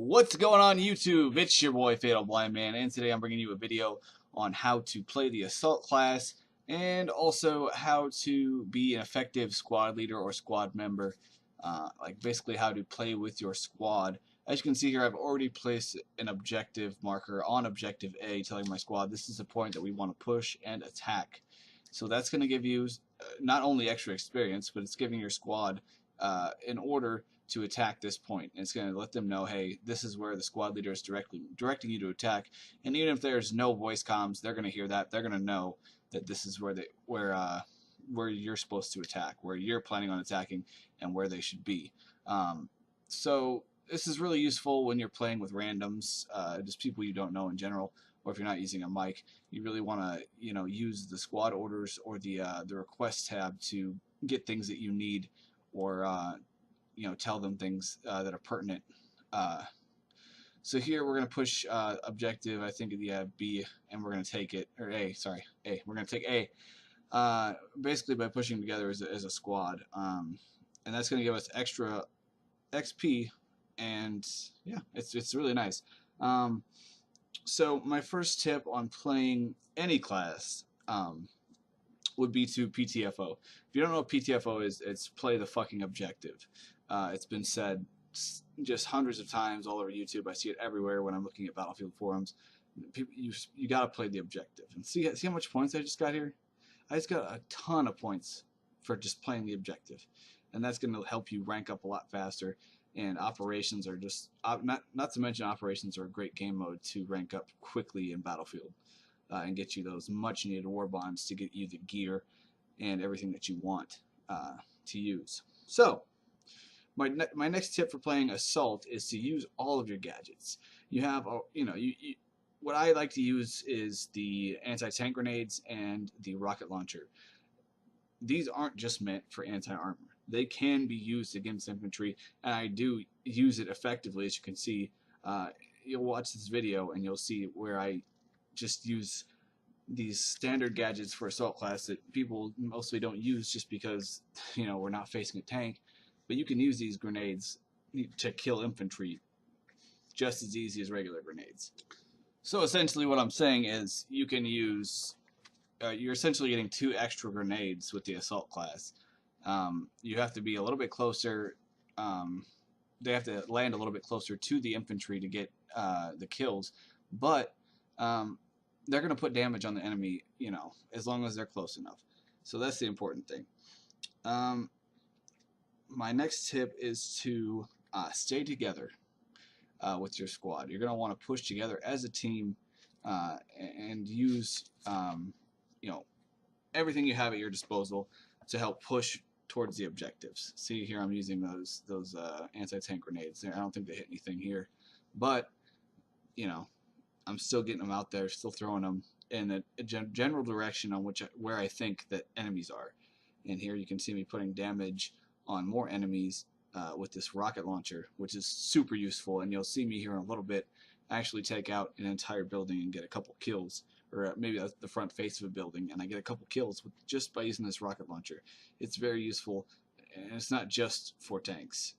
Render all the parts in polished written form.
What's going on YouTube? It's your boy Fatal Blind Man, and today I'm bringing you a video on how to play the Assault class and also how to be an effective squad leader or squad member, like basically how to play with your squad. As you can see here, I've already placed an objective marker on objective A, telling my squad this is the point that we want to push and attack. So that's going to give you not only extra experience, but it's giving your squad an order to attack this point. And it's going to let them know, hey, this is where the squad leader is directing you to attack. And even if there's no voice comms, they're going to hear that. They're going to know that this is where you're supposed to attack, where you're planning on attacking, and where they should be. So this is really useful when you're playing with randoms, just people you don't know in general, or if you're not using a mic. You really want to, use the squad orders or the request tab to get things that you need, or tell them things that are pertinent. So here we're going to push objective, I think, B, and we're going to take it, or A, sorry, A. We're going to take A, basically by pushing together as a squad. And that's going to give us extra XP, and yeah, it's really nice. So my first tip on playing any class would be to PTFO. If you don't know what PTFO is, it's play the fucking objective. It's been said just hundreds of times all over YouTube. I see it everywhere when I'm looking at Battlefield forums. People, you got to play the objective. And see how much points I just got here? I just got a ton of points for just playing the objective. And that's going to help you rank up a lot faster. And operations are just, not to mention operations are a great game mode to rank up quickly in Battlefield. And get you those much needed war bonds to get you the gear and everything that you want to use. So my next tip for playing Assault is to use all of your gadgets. You have, what I like to use is the anti-tank grenades and the rocket launcher. These aren't just meant for anti-armor. They can be used against infantry, and I do use it effectively. As you can see, you'll watch this video and you'll see where I just use these standard gadgets for Assault class that people mostly don't use just because, we're not facing a tank. But you can use these grenades to kill infantry just as easy as regular grenades. So essentially what I'm saying is you can use, you're essentially getting 2 extra grenades with the Assault class. You have to be a little bit closer, they have to land a little bit closer to the infantry to get the kills, but they're going to put damage on the enemy, as long as they're close enough. So that's the important thing. My next tip is to stay together with your squad. You're going to want to push together as a team and use everything you have at your disposal to help push towards the objectives. See here, I'm using those anti-tank grenades. I don't think they hit anything here, but I'm still getting them out there, still throwing them in a general direction on where I think that enemies are. And here you can see me putting damage on more enemies with this rocket launcher, which is super useful. And you'll see me here in a little bit actually take out an entire building and get a couple kills, or maybe the front face of a building, and I get a couple kills just by using this rocket launcher. It's very useful, and it's not just for tanks.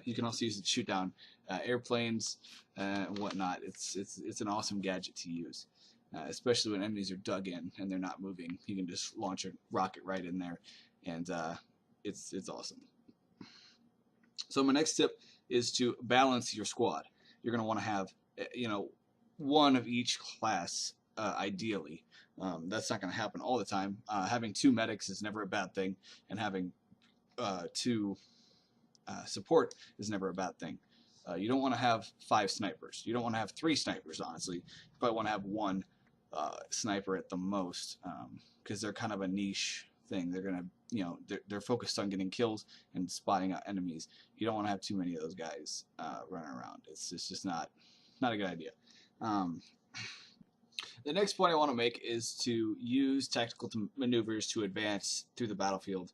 You can also use it to shoot down airplanes and whatnot. It's an awesome gadget to use, especially when enemies are dug in and they're not moving. You can just launch a rocket right in there, and it's awesome. So my next tip is to balance your squad. You're going to want to have one of each class, ideally. That's not going to happen all the time. Having 2 medics is never a bad thing, and having 2 support is never a bad thing. You don't want to have 5 snipers. You don't want to have 3 snipers, honestly. You probably want to have 1 sniper at the most, because they're kind of a niche thing. They're gonna, they're focused on getting kills and spotting out enemies. You don't want to have too many of those guys running around. It's just not a good idea. The next point I want to make is to use tactical maneuvers to advance through the battlefield.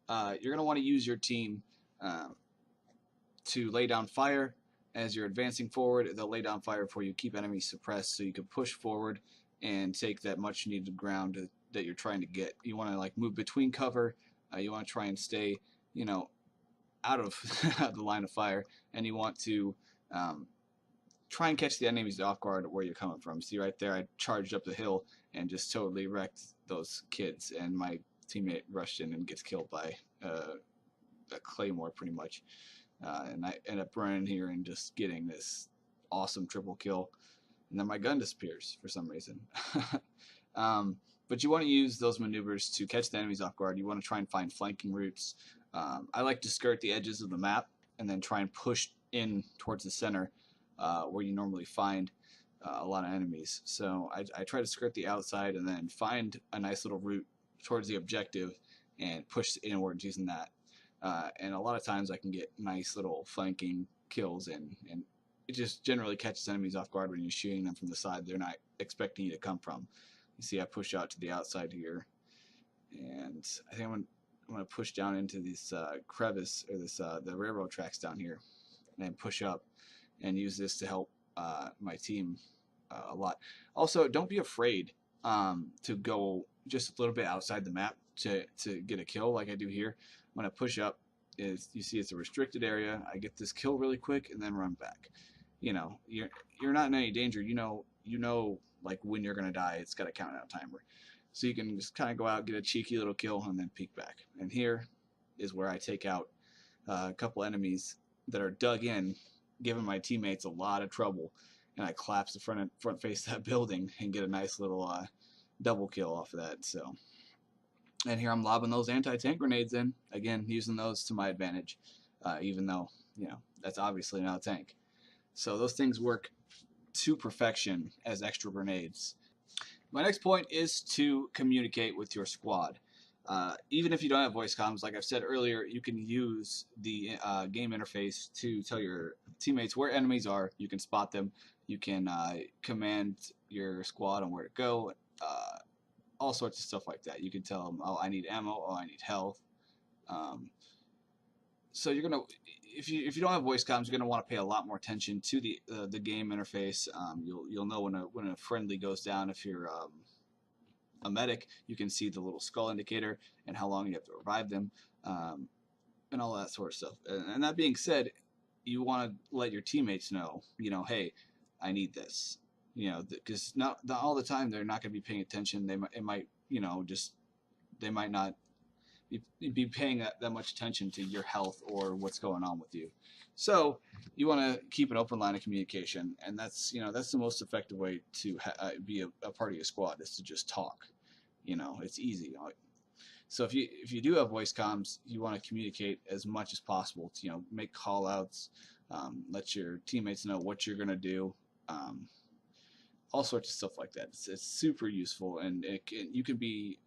You're going to want to use your team to lay down fire as you're advancing forward. They'll lay down fire before you, keep enemies suppressed so you can push forward and take that much needed ground that you're trying to get. You want to move between cover. You want to try and stay out of the line of fire, and you want to Try and catch the enemies off guard where you're coming from. See right there, I charged up the hill and just totally wrecked those kids, and my teammate rushed in and gets killed by a claymore pretty much. And I end up running here and just getting this awesome triple kill, and then my gun disappears for some reason. But you want to use those maneuvers to catch the enemies off guard. You want to try and find flanking routes. I like to skirt the edges of the map and then try and push in towards the center where you normally find a lot of enemies. So I try to skirt the outside and then find a nice little route towards the objective and push inwards using that. And a lot of times I can get nice little flanking kills, and it just generally catches enemies off guard when you're shooting them from the side they're not expecting you to come from. You see I push out to the outside here, and I think I'm going to push down into this crevice, or this the railroad tracks down here, and then push up and use this to help my team a lot. Also, don't be afraid to go just a little bit outside the map to get a kill like I do here. When I push up, you see it's a restricted area. I get this kill really quick and then run back. You know, you're not in any danger. You know like when you're gonna die. It's got a countdown timer, so you can just kind of go out, get a cheeky little kill, and then peek back. And here is where I take out a couple enemies that are dug in, giving my teammates a lot of trouble, and I collapse the front face of that building and get a nice little double kill off of that. So, and here I'm lobbing those anti-tank grenades in, again using those to my advantage, even though that's obviously not a tank. So those things work to perfection as extra grenades. My next point is to communicate with your squad. Even if you don't have voice comms, like I've said earlier, you can use the game interface to tell your teammates where enemies are. You can spot them. You can command your squad on where to go. All sorts of stuff like that. You can tell them, oh, I need ammo, oh, I need health. So you're gonna, if you don't have voice comms, you're gonna want to pay a lot more attention to the game interface. You'll know when a friendly goes down. If you're a medic, you can see the little skull indicator and how long you have to revive them, and all that sort of stuff. And that being said, you want to let your teammates know, hey, I need this. Because not all the time they're not going to be paying attention. They might not be paying that much attention to your health or what's going on with you. So you want to keep an open line of communication, and that's the most effective way to be a part of your squad, is to just talk. It's easy. So if you do have voice comms, you want to communicate as much as possible. To, make call outs, let your teammates know what you're going to do. All sorts of stuff like that. It's super useful, and you can be,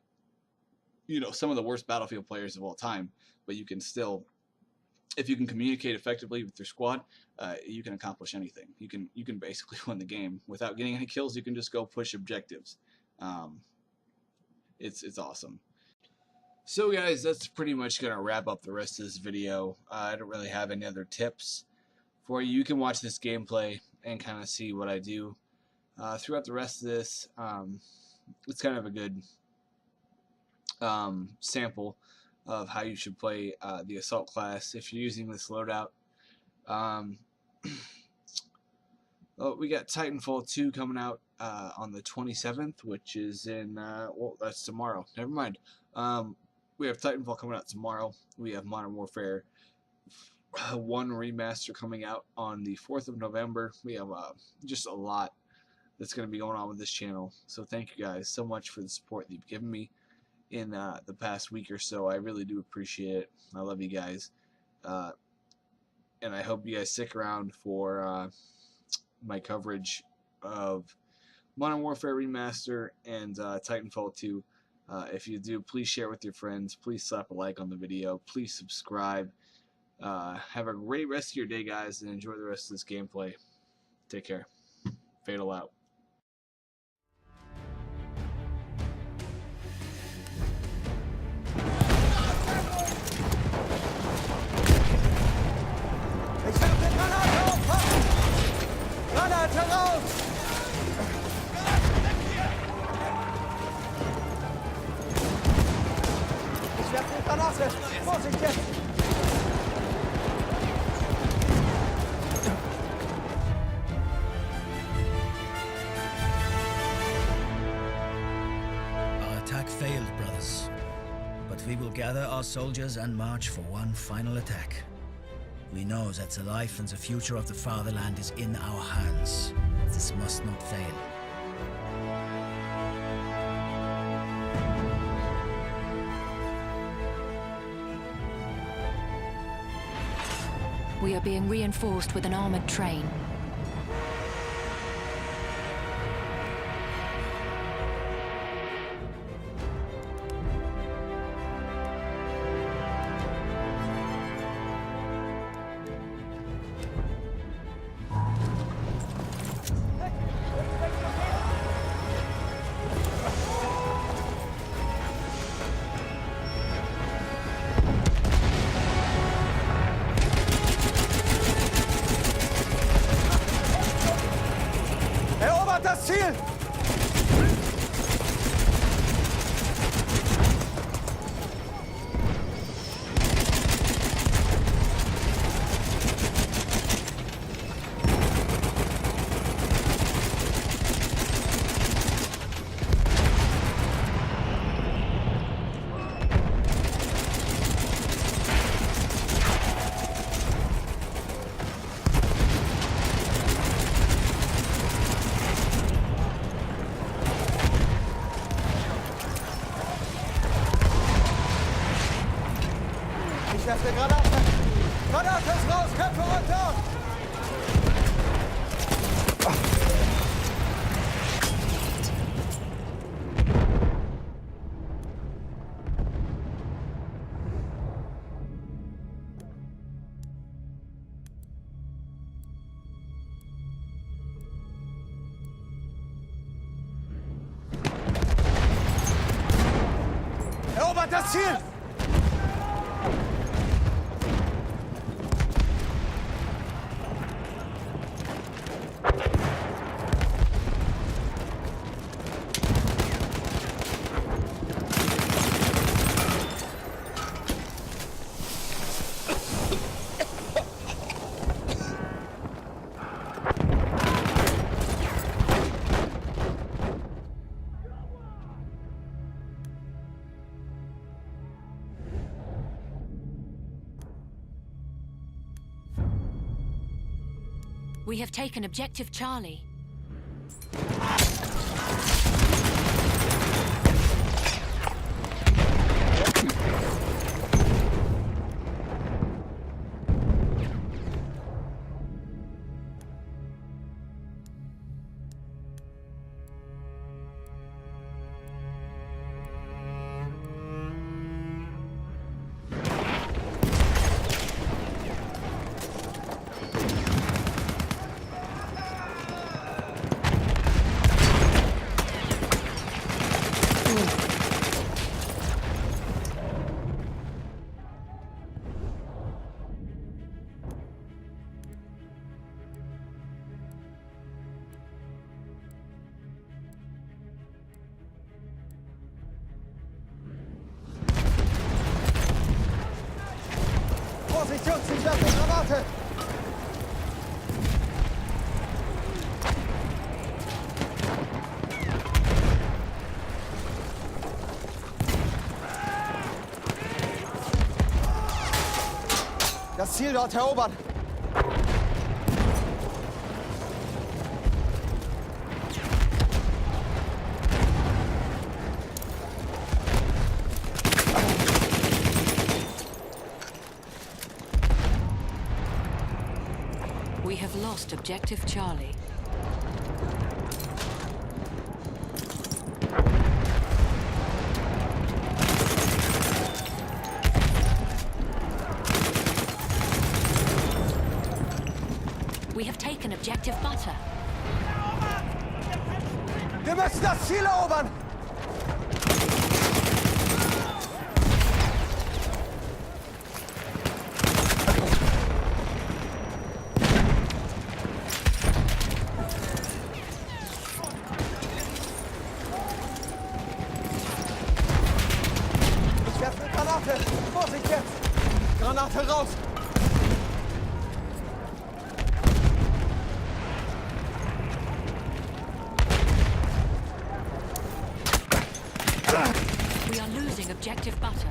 some of the worst Battlefield players of all time, but you can still, if you can communicate effectively with your squad, you can accomplish anything. You can basically win the game without getting any kills. You can just go push objectives. It's awesome. So guys, that's pretty much gonna wrap up the rest of this video. I don't really have any other tips for you. You can watch this gameplay and kind of see what I do. Throughout the rest of this, it's kind of a good sample of how you should play the Assault class if you're using this loadout. Well, we got Titanfall 2 coming out on the 27th, which is in, well, that's tomorrow. Never mind. We have Titanfall coming out tomorrow. We have Modern Warfare 1 Remaster coming out on the 4th of November. We have just a lot that's going to be going on with this channel. So thank you guys so much for the support that you've given me in the past week or so. I really do appreciate it. I love you guys. And I hope you guys stick around for my coverage of Modern Warfare Remaster and Titanfall 2. If you do, please share with your friends. Please slap a like on the video. Please subscribe. Have a great rest of your day, guys, and enjoy the rest of this gameplay. Take care. Fatal out. Granate raus! Ich werfe eine Granate! Vorsicht jetzt! we will gather our soldiers and march for one final attack. We know that the life and the future of the fatherland is in our hands. This must not fail. We are being reinforced with an armored train. Erobert das Ziel! Ich werfe Granate! Granate ist raus! Köpfe runter! Erobert das Ziel! We have taken Objective Charlie. Vorsicht, Jungs, ich werfe Granate! Das Ziel dort erobern! We have lost Objective Charlie. We have taken Objective Butter. Wir müssen das Ziel erobern! Ich werfe eine Granate! Vorsicht jetzt! Granate raus! We are losing Objective Butter.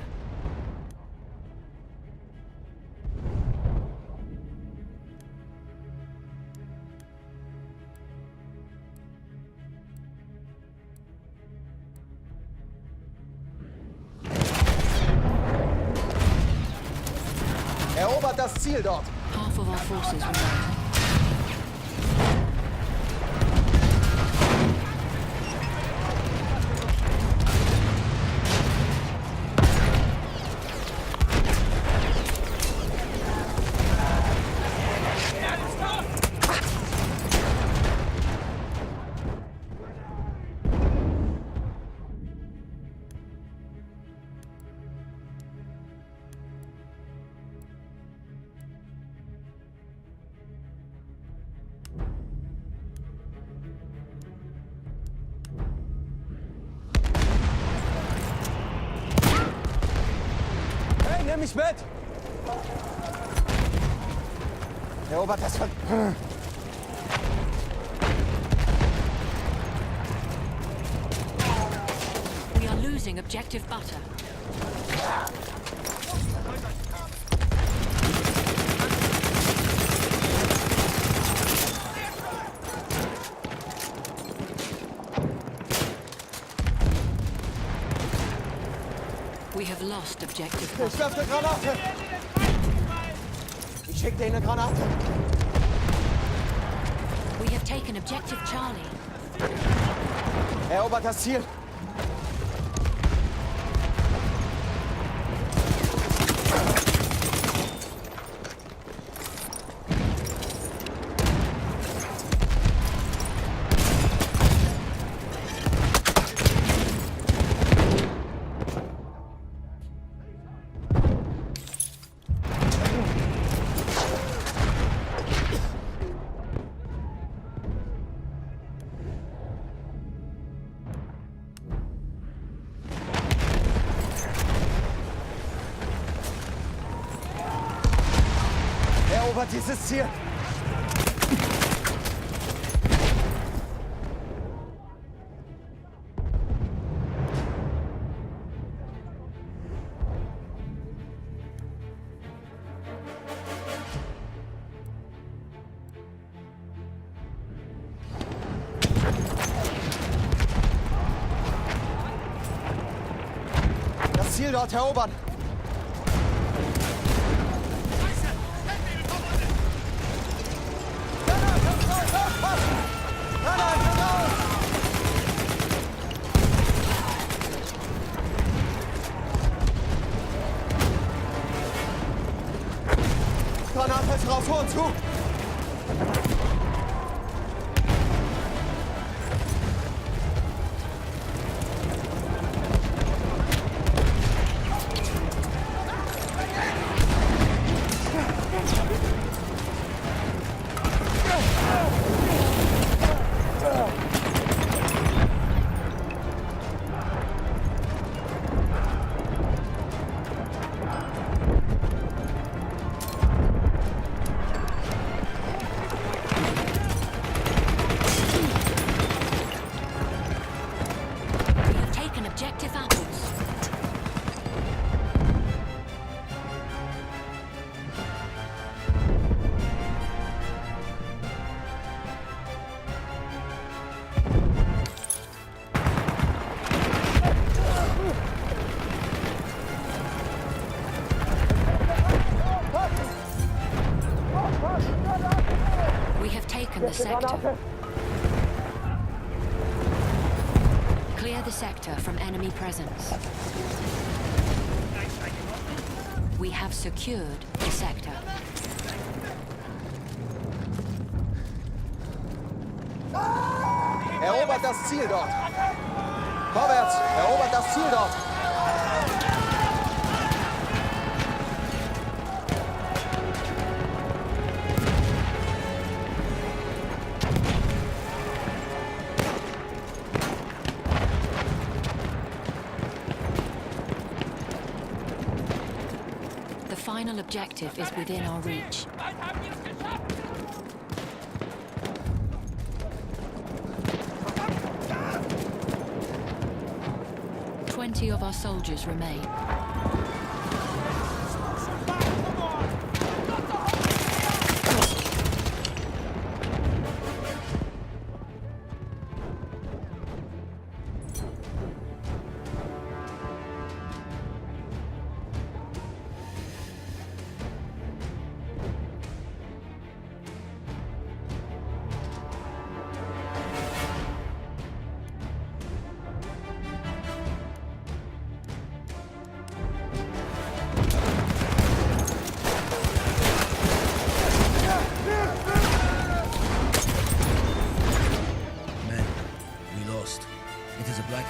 das Ziel dort. Half of our forces remain. Hey, nimm mich mit! Erobert das von... We are losing objective butter. We have lost objective butter. Ich werf eine Granate! Ich schick dir eine Granate! We have taken objective Charlie. Erobert das Ziel! Erobert dieses Ziel! Das Ziel dort erobern! Granate ist raus, vor und zu! We have taken objective apples. We have taken the sector. Clear the sector from enemy presence. We have secured the sector. Erobert das Ziel dort! Vorwärts! Erobert das Ziel dort! The final objective is within our reach. 20 of our soldiers remain.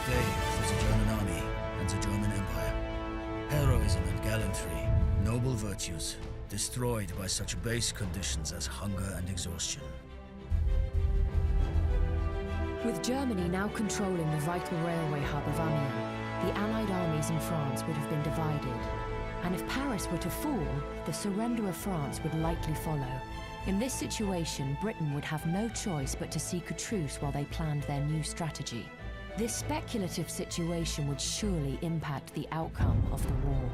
day for the German army and the German Empire. Heroism and gallantry, noble virtues, destroyed by such base conditions as hunger and exhaustion. With Germany now controlling the vital railway hub of Amiens, the Allied armies in France would have been divided. And if Paris were to fall, the surrender of France would likely follow. In this situation, Britain would have no choice but to seek a truce while they planned their new strategy. This speculative situation would surely impact the outcome of the war.